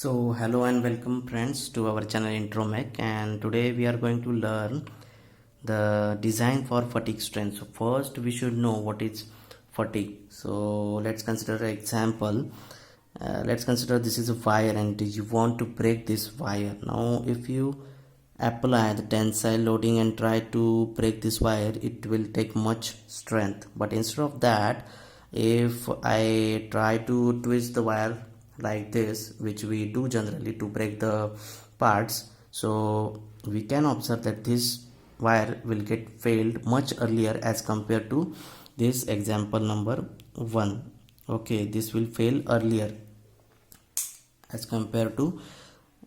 So hello and welcome friends to our channel Intromech, and today we are going to learn the design for fatigue strength. So first we should know what is fatigue. So let's consider an example. Let's consider this is a wire and you want to break this wire. Now if you apply the tensile loading and try to break this wire, it will take much strength. But instead of that, if I try to twist the wire like this, which we do generally to break the parts, so we can observe that this wire will get failed much earlier as compared to this example number 1. Okay, this will fail earlier as compared to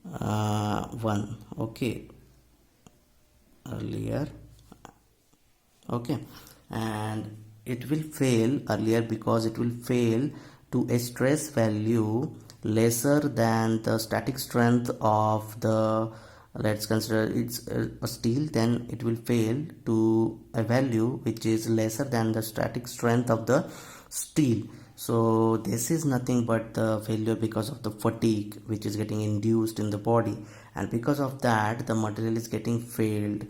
1. Okay, earlier. Okay, and it will fail earlier because it will fail to a stress value lesser than the static strength of the, let's consider it's a steel, then it will fail to a value which is lesser than the static strength of the steel. So this is nothing but the failure because of the fatigue which is getting induced in the body, and because of that the material is getting failed.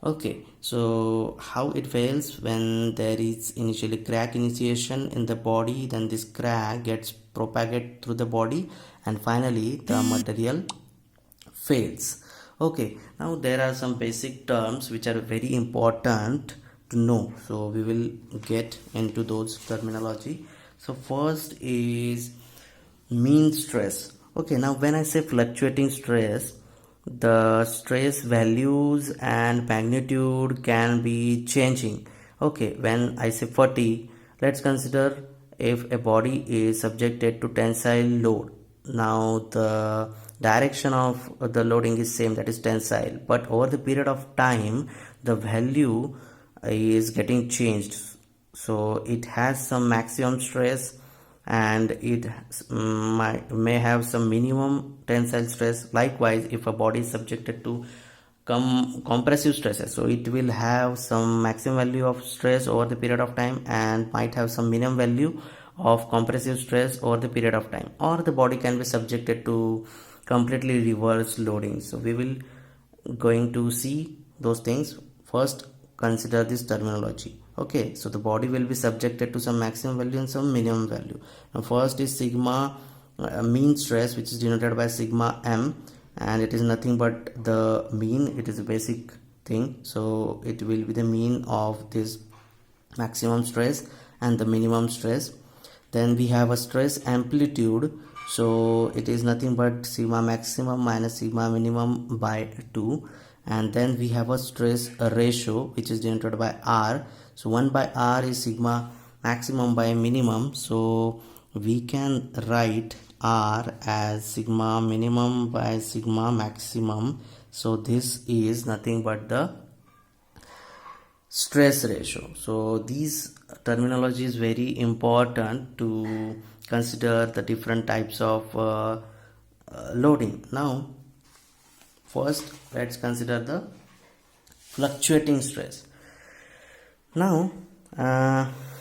Okay, so how it fails? When there is initially crack initiation in the body, then this crack gets propagated through the body and finally the material fails. Okay, now there are some basic terms which are very important to know, so we will get into those terminology. So first is mean stress. Okay, now when I say fluctuating stress, the stress values and magnitude can be changing. Okay, when I say fatigue, let's consider if a body is subjected to tensile load. Now the direction of the loading is same, that is tensile, but over the period of time the value is getting changed. So it has some maximum stress and it may have some minimum tensile stress. Likewise, if a body is subjected to compressive stresses, so it will have some maximum value of stress over the period of time and might have some minimum value of compressive stress over the period of time, or the body can be subjected to completely reverse loading. So we will going to see those things. First, consider this terminology. Okay, so the body will be subjected to some maximum value and some minimum value. Now first is sigma mean stress, which is denoted by sigma m, and it is nothing but the mean. It is a basic thing, so it will be the mean of this maximum stress and the minimum stress. Then we have a stress amplitude, so it is nothing but sigma maximum minus sigma minimum by 2. And then we have a stress ratio which is denoted by r. So 1 by r is sigma maximum by minimum, so we can write r as sigma minimum by sigma maximum. So this is nothing but the stress ratio. So these terminology is very important to consider the different types of loading. Now first let's consider the fluctuating stress. Now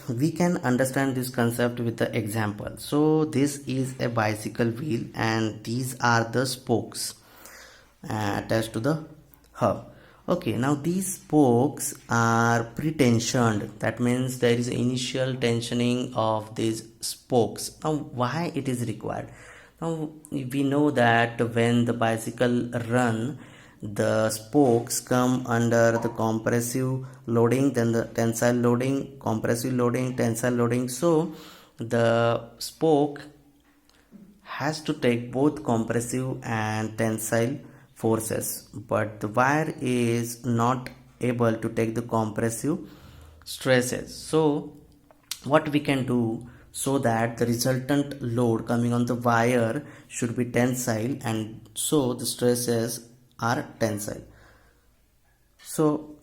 we can understand this concept with the example. So this is a bicycle wheel and these are the spokes attached to the hub. Okay, now these spokes are pre-tensioned. That means there is initial tensioning of these spokes. Now why it is required? Now we know that when the bicycle run, the spokes come under the compressive loading, then the tensile loading, compressive loading, tensile loading. So the spoke has to take both compressive and tensile forces, but the wire is not able to take the compressive stresses. So what we can do, so that the resultant load coming on the wire should be tensile, and so the stresses are tensile. So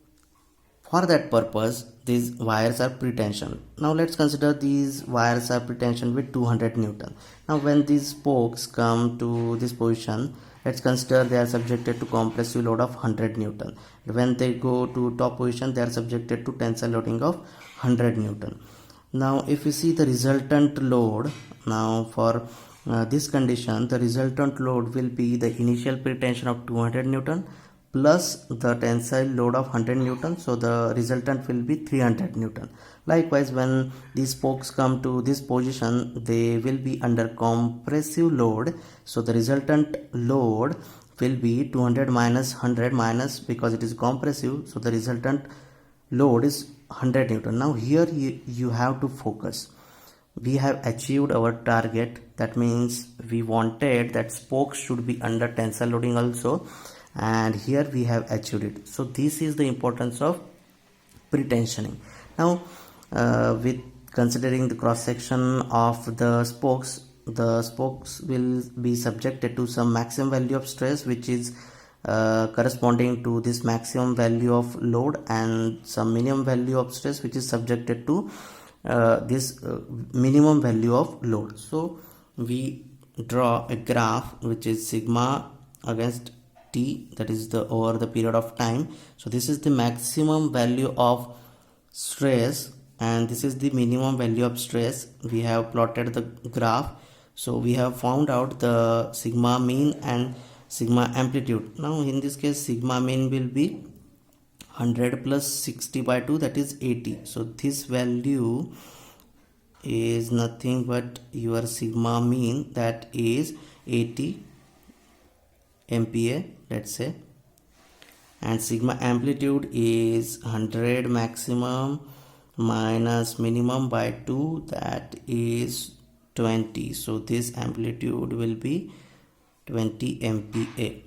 for that purpose these wires are pre-tensioned. Now let's consider these wires are pre-tensioned with 200 Newton. Now when these spokes come to this position, let's consider they are subjected to compressive load of 100 Newton. When they go to top position, they are subjected to tensile loading of 100 Newton. Now if you see the resultant load, now for this condition, the resultant load will be the initial pre-tension of 200 Newton plus the tensile load of 100 Newton. So the resultant will be 300 Newton. Likewise, when these spokes come to this position, they will be under compressive load. So the resultant load will be 200 minus 100 minus, because it is compressive, so the resultant load is 100 Newton. Now here you have to focus. We have achieved our target. That means we wanted that spokes should be under tensile loading also, and here we have achieved it. So this is the importance of pretensioning. Now with considering the cross section of the spokes will be subjected to some maximum value of stress, which is corresponding to this maximum value of load, and some minimum value of stress which is subjected to this minimum value of load. So we draw a graph which is sigma against t, that is the over the period of time. So this is the maximum value of stress and this is the minimum value of stress. We have plotted the graph. So we have found out the sigma mean and sigma amplitude. Now in this case, sigma mean will be 100 plus 60 by 2, that is 80. So this value is nothing but your sigma mean, that is 80 MPa, let's say, and sigma amplitude is 100 maximum minus minimum by 2, that is 20. So this amplitude will be 20 MPa.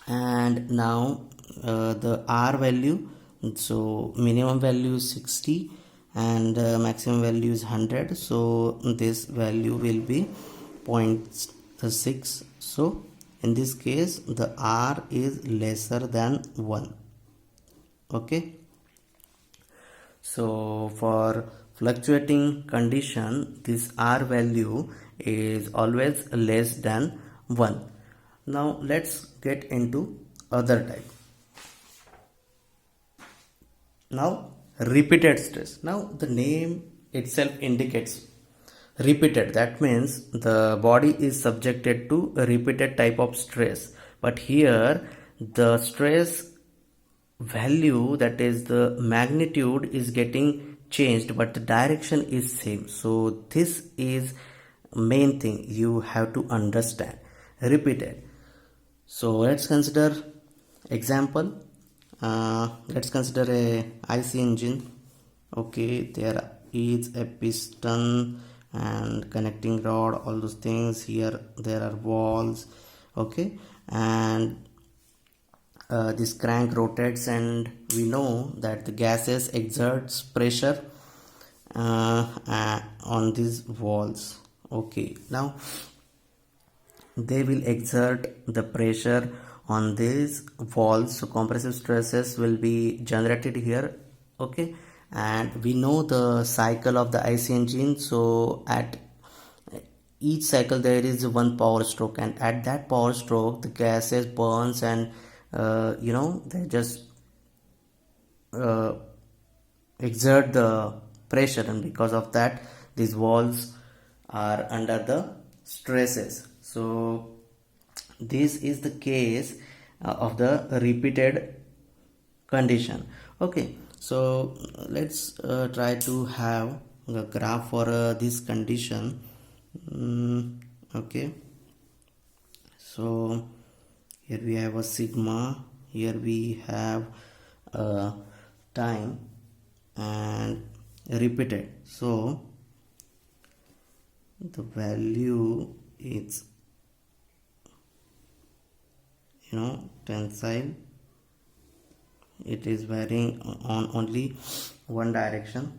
And now the R value, so minimum value is 60 and maximum value is 100, so this value will be 0.6. so in this case the R is lesser than 1. Okay, so for fluctuating condition, this R value is always less than 1. Now let's get into other type. Now repeated stress. Now the name itself indicates repeated. That means the body is subjected to a repeated type of stress. But here the stress value, that is the magnitude, is getting changed, but the direction is same. So this is main thing you have to understand. Repeated. So let's consider example. Let's consider a IC engine. Okay, there is a piston and connecting rod, all those things. Here there are valves. Okay, and this crank rotates, and we know that the gases exerts pressure on these valves. Okay, now they will exert the pressure on these valves, so compressive stresses will be generated here. Okay, and we know the cycle of the IC engine. So at each cycle there is one power stroke, and at that power stroke the gases burns, and they just exert the pressure, and because of that these valves are under the stresses. So this is the case of the repeated condition. Okay, so let's try to have a graph for this condition. Okay, so here we have a sigma, here we have time and repeated. So the value is tensile, it is varying on only one direction,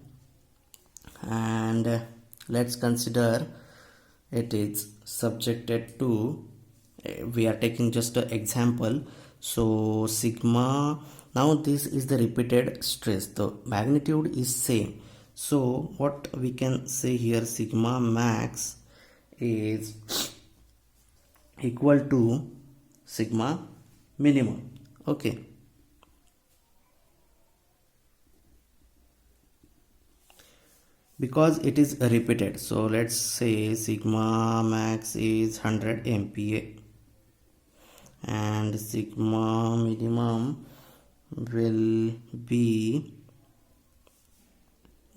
and let's consider it is subjected to, we are taking just an example. So sigma, now this is the repeated stress, the magnitude is same. So what we can say here, sigma max is equal to sigma minimum. Okay, because it is repeated. So let's say sigma max is 100 MPa and sigma minimum will be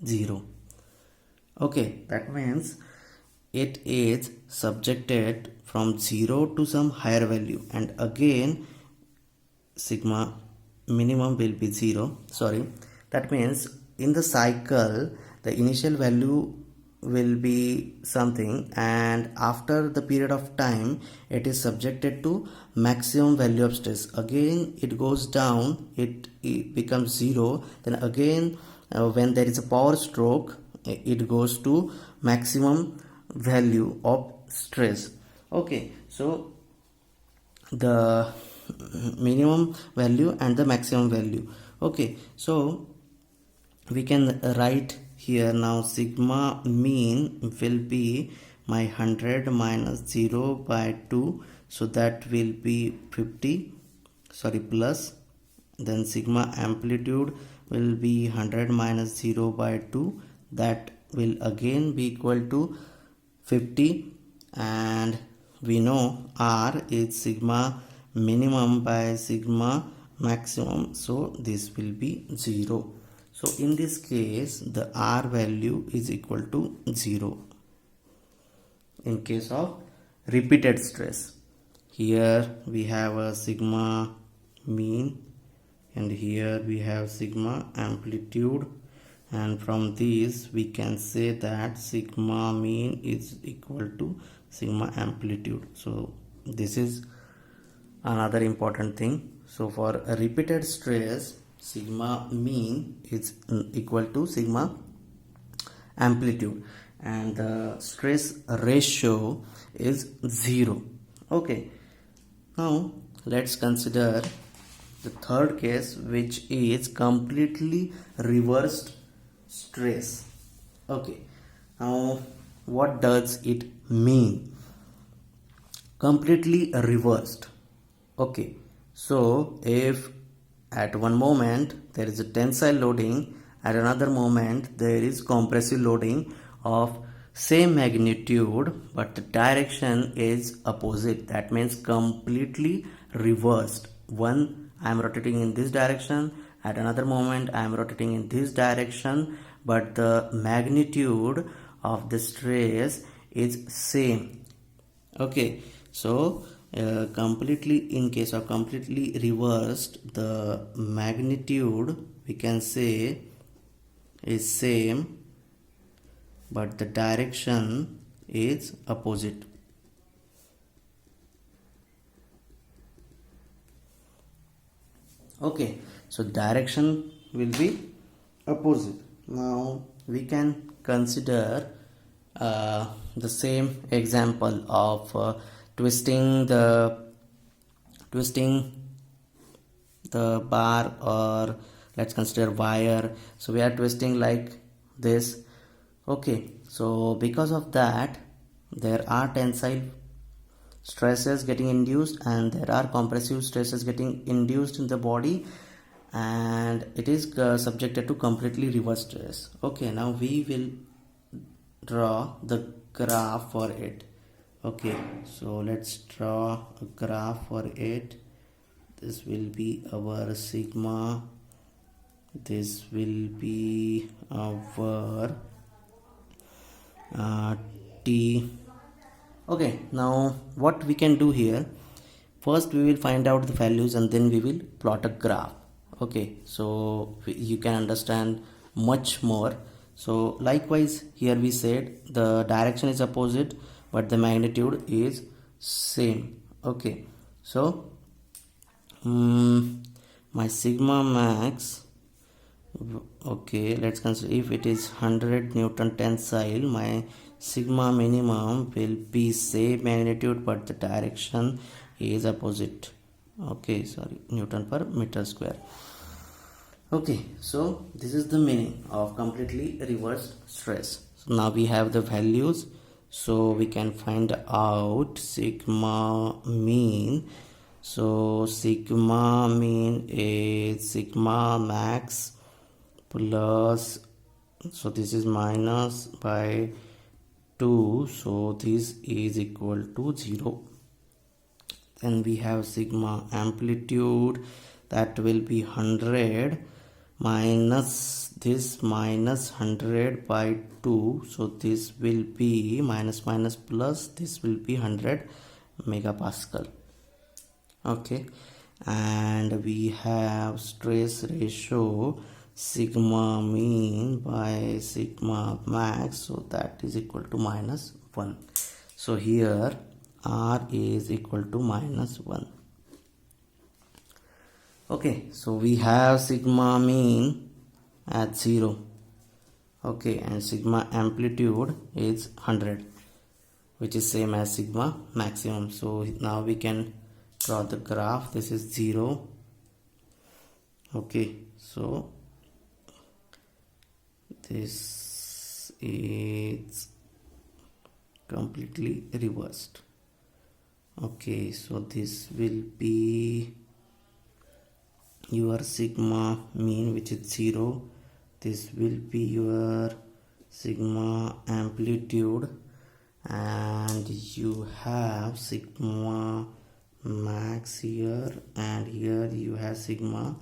0. Okay, that means it is subjected from 0 to some higher value, and again sigma minimum will be 0. Sorry, that means in the cycle the initial value will be something, and after the period of time it is subjected to maximum value of stress. Again it goes down, it becomes 0. Then again when there is a power stroke, it goes to maximum value of stress. Okay, so the minimum value and the maximum value. Okay, so we can write here now sigma mean will be my 100 minus 0 by 2, so that will be 50, sorry, plus. Then sigma amplitude will be 100 minus 0 by 2, that will again be equal to 50, and we know R is sigma minimum by sigma maximum, so this will be 0. So in this case the R value is equal to 0 in case of repeated stress. Here we have a sigma mean and here we have sigma amplitude, and from these we can say that sigma mean is equal to sigma amplitude. So this is another important thing. So for a repeated stress, sigma mean is equal to sigma amplitude and the stress ratio is 0. Okay, now let's consider the third case, which is completely reversed stress. Okay, now what does it mean? Completely reversed. Okay, so if at one moment there is a tensile loading, at another moment there is compressive loading of same magnitude but the direction is opposite, that means completely reversed. One, I am rotating in this direction, at another moment I am rotating in this direction, but the magnitude of the stress is same. Okay, so completely, in case of completely reversed, the magnitude we can say is same but the direction is opposite. Okay, so direction will be opposite. Now we can consider the same example of twisting the bar, or let's consider wire. So we are twisting like this. Okay, so because of that there are tensile stresses getting induced and there are compressive stresses getting induced in the body, and it is subjected to completely reversed stress. Okay, now we will draw the graph for it. Okay, so let's draw a graph for it. This will be our sigma, this will be our T. Okay, now what we can do here, first we will find out the values and then we will plot a graph. Okay, so you can understand much more. So likewise here we said the direction is opposite but the magnitude is same. Okay, so my sigma max, okay, let's consider if it is 100 Newton tensile, my sigma minimum will be same magnitude but the direction is opposite. Okay, sorry, Newton per meter square. Okay, so this is the meaning of completely reversed stress. So now we have the values, so we can find out sigma mean. So sigma mean is sigma max plus so this is minus by 2, so this is equal to 0. Then we have sigma amplitude, that will be 100 minus this minus 100 by 2, so this will be minus minus plus, this will be 100 megapascal. Okay, and we have stress ratio sigma mean by sigma max, so that is equal to minus 1. So here R is equal to minus 1. Okay, so we have sigma mean at 0. Okay, and sigma amplitude is 100, which is same as sigma maximum. So now we can draw the graph. This is 0. Okay, so this is completely reversed. Okay, so this will be your sigma mean, which is 0. This will be your sigma amplitude, and you have sigma max here, and here you have sigma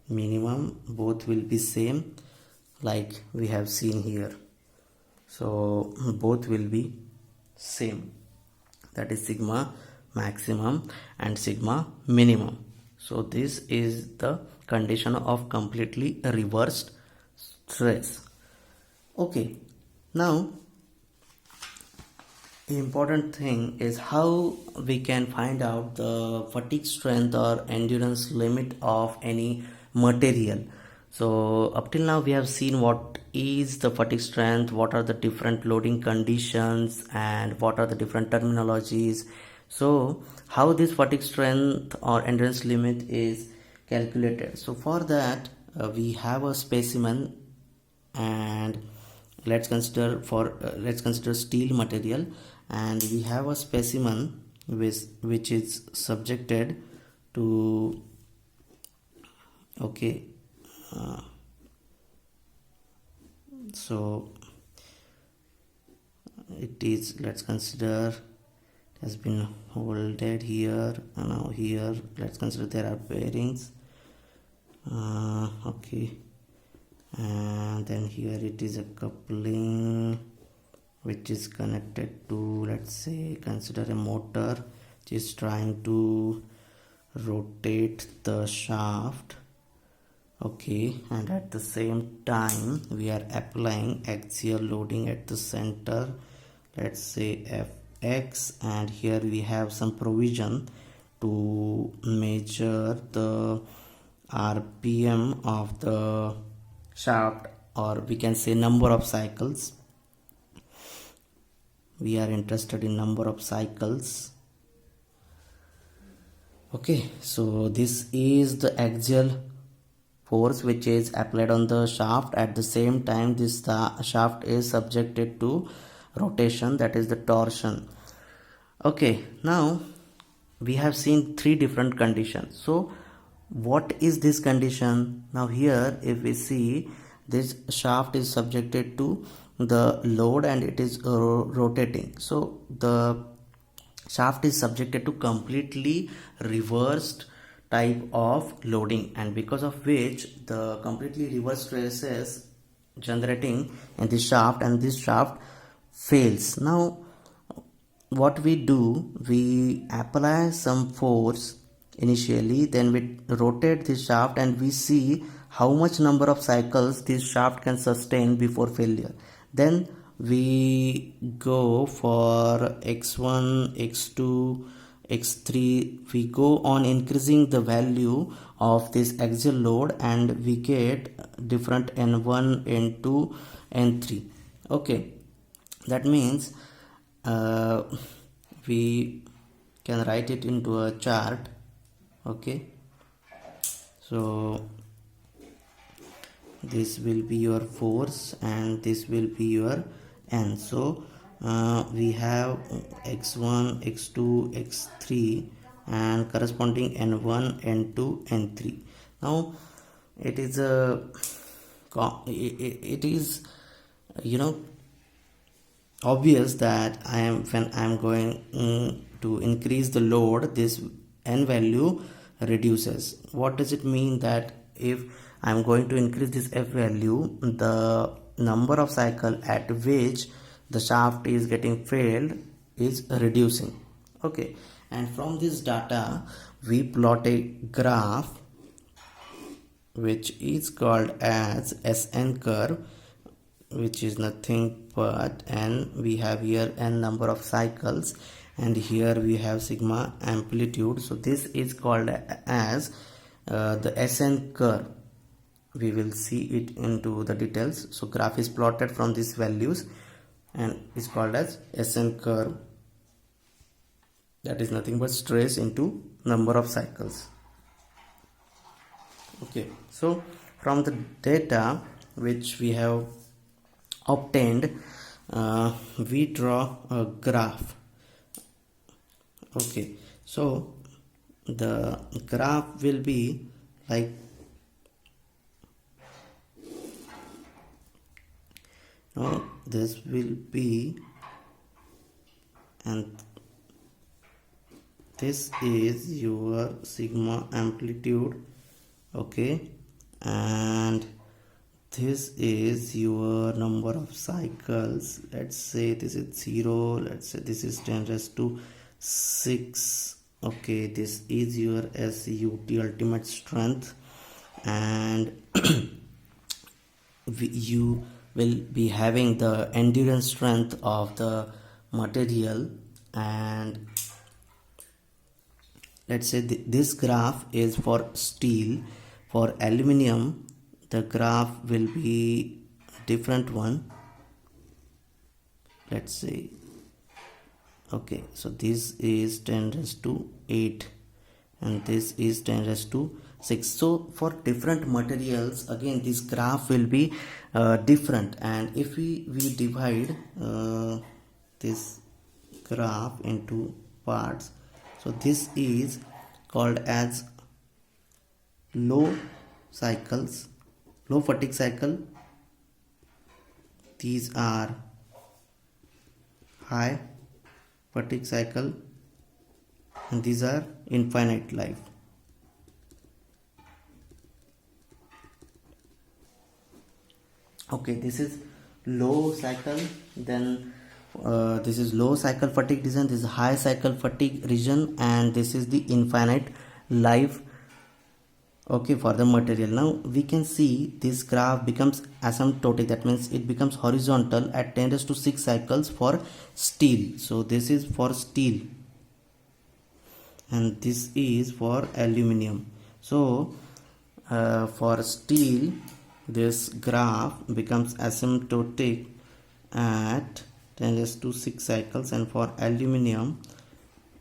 minimum. Both will be same like we have seen here, so both will be same, that is sigma maximum and sigma minimum. So this is the condition of completely reversed stress. Okay, now the important thing is how we can find out the fatigue strength or endurance limit of any material. So up till now we have seen what is the fatigue strength, what are the different loading conditions, and what are the different terminologies. So how this fatigue strength or endurance limit is calculated. So for that we have a specimen, and let's consider steel material, and we have a specimen which is subjected to okay so it is, let's consider it has been holded here, and now here let's consider there are bearings. Okay, and then here it is a coupling which is connected to, let's say, consider a motor which is trying to rotate the shaft. Okay, and at the same time we are applying axial loading at the center, let's say Fx, and here we have some provision to measure the RPM of the shaft, or we can say number of cycles. We are interested in number of cycles. Okay, so this is the axial force which is applied on the shaft. At the same time this shaft is subjected to rotation, that is the torsion. Okay, now we have seen three different conditions. So what is this condition? Now here if we see, this shaft is subjected to the load and it is rotating, so the shaft is subjected to completely reversed type of loading, and because of which the completely reversed stresses generating in the shaft, and this shaft fails. Now what we do, we apply some force initially, then we rotate the shaft and we see how much number of cycles this shaft can sustain before failure. Then we go for x1, x2, x3, we go on increasing the value of this axial load, and we get different n1, n2, n3. Okay, that means we can write it into a chart. Okay, so this will be your force and this will be your n. So we have x1, x2, x3 and corresponding n1, n2, n3. Now it is you know obvious that I am when I am going to increase the load, this n value reduces. What does it mean? That if I am going to increase this f value, the number of cycle at which the shaft is getting failed is reducing. Okay, and from this data we plot a graph which is called as SN curve, which is nothing but n. We have here n number of cycles, and here we have sigma amplitude. So this is called as the SN curve. We will see it into the details. So graph is plotted from these values and is called as SN curve. That is nothing but stress into number of cycles. Okay, so from the data which we have obtained, we draw a graph. Okay, so the graph will be like this will be, and this is your sigma amplitude. Okay, and this is your number of cycles. Let's say this is 0, let's say this is 10 raised to 6. Okay, this is your SUT, ultimate strength, and you will be having the endurance strength of the material. And let's say this graph is for steel. For aluminum, the graph will be different one. Let's say, okay, so this is 10 raised to 8 and this is 10 raised to 6. So for different materials, again this graph will be different. And if we divide this graph into parts, so this is called as low cycles, low fatigue cycle. These are high fatigue cycle, and these are infinite life. Okay, this is low cycle, then this is low cycle fatigue region, this is high cycle fatigue region, and this is the infinite life. Okay, for the material. Now we can see this graph becomes asymptotic, that means it becomes horizontal at 10 raised to 6 cycles for steel. So this is for steel and this is for aluminum. So for steel, this graph becomes asymptotic at 10 raised to 6 cycles, and for aluminum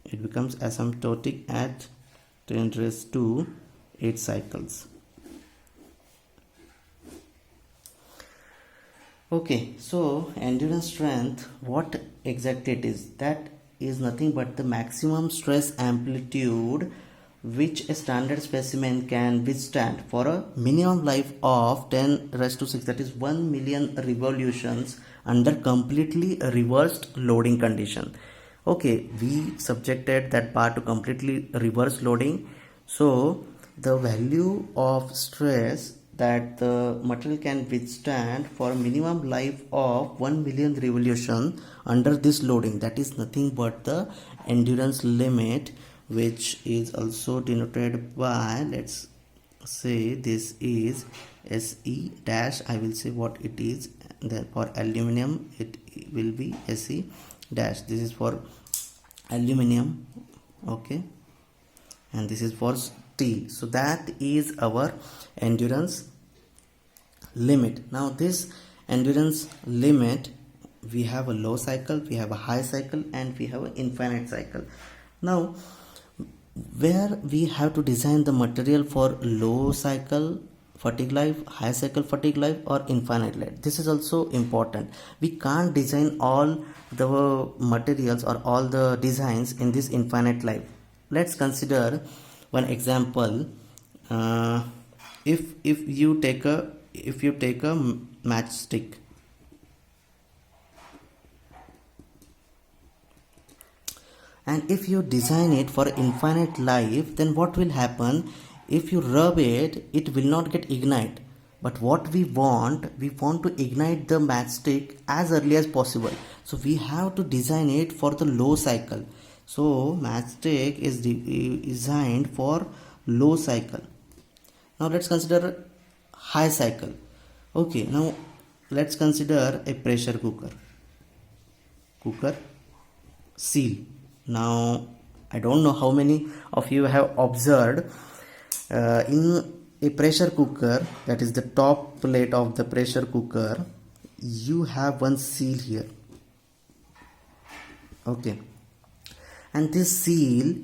it becomes asymptotic at 10 raised to 8 cycles. Okay, so endurance strength, what exactly it is? That is nothing but the maximum stress amplitude which a standard specimen can withstand for a minimum life of 10 raised to 6, that is 1 million revolutions under completely reversed loading condition. Okay, we subjected that bar to completely reverse loading. So the value of stress that the material can withstand for a minimum life of 1 million revolution under this loading, that is nothing but the endurance limit, which is also denoted by, let's say this is SE dash. I will say what it is. Then for aluminum it will be SE dash. This is for aluminum. Okay, and this is for steel. So that is our endurance limit. Now this endurance limit, we have a low cycle, we have a high cycle, and we have an infinite cycle. Now where we have to design the material for low cycle fatigue life, high cycle fatigue life, or infinite life, this is also important. We can't design all the materials or all the designs in this infinite life. Let's consider one example. If you take a matchstick, And if you design it for infinite life, then what will happen? If you rub it, it will not get ignite. But what we want to ignite the matchstick as early as possible. So we have to design it for the low cycle. So matchstick is designed for low cycle. Now let's consider high cycle. Okay, now let's consider a pressure cooker seal. Now I don't know how many of you have observed in a pressure cooker, that is the top plate of the pressure cooker, you have one seal here. Okay, and this seal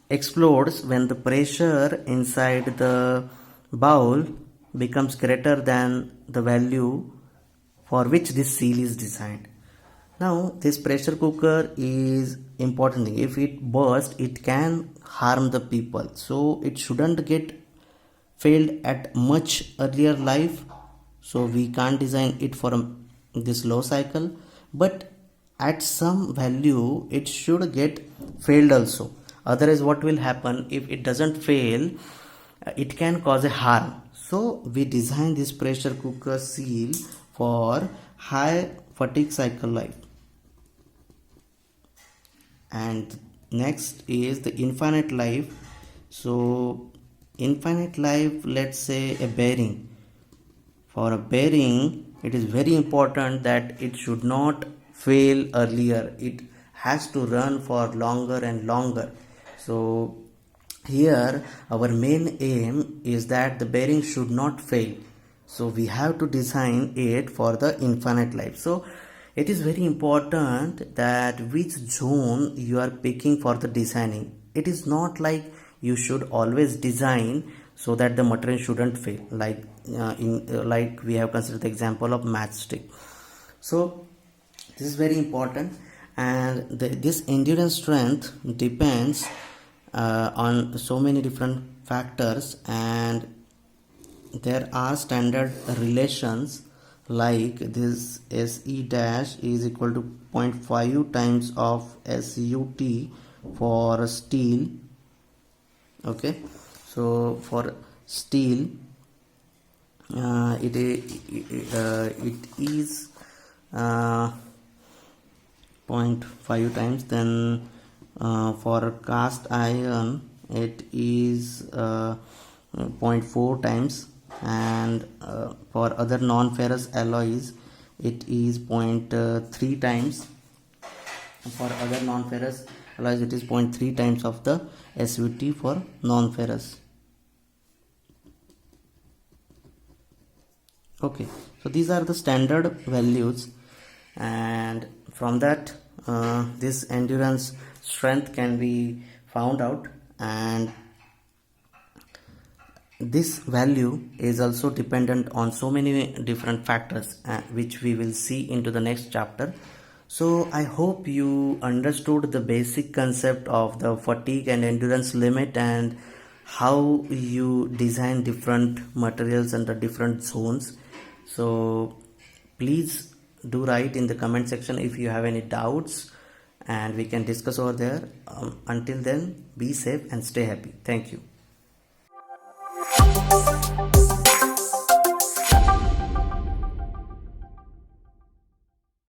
explodes when the pressure inside the bowl becomes greater than the value for which this seal is designed. Now this pressure cooker is important thing. If it bursts, it can harm the people, so it shouldn't get failed at much earlier life. So we can't design it for this low cycle, but at some value it should get failed also. Otherwise what will happen, if it doesn't fail, it can cause a harm. So we design this pressure cooker seal for high fatigue cycle life. And next is the infinite life. So infinite life, let's say a bearing. For a bearing, it is very important that it should not fail earlier. It has to run for longer and longer. So here our main aim is that the bearing should not fail. So we have to design it for the infinite life. So it is very important that which zone you are picking for the designing. It is not like you should always design so that the material shouldn't fail, like like we have considered the example of matchstick. So this is very important, and this endurance strength depends on so many different factors, and there are standard relations like this SE dash is equal to 0.5 times of SUT for steel. Okay, so for steel it is 0.5 times. Then for cast iron it is 0.4 times, and for other non-ferrous alloys it is 0.3 times. For other non-ferrous alloys it is 0.3 times of the SUT for non-ferrous. Okay, so these are the standard values, and from that this endurance strength can be found out, and this value is also dependent on so many different factors which we will see into the next chapter. So I hope you understood the basic concept of the fatigue and endurance limit and how you design different materials under different zones. So please do write in the comment section if you have any doubts, and we can discuss over there. Until then, be safe and stay happy. Thank you.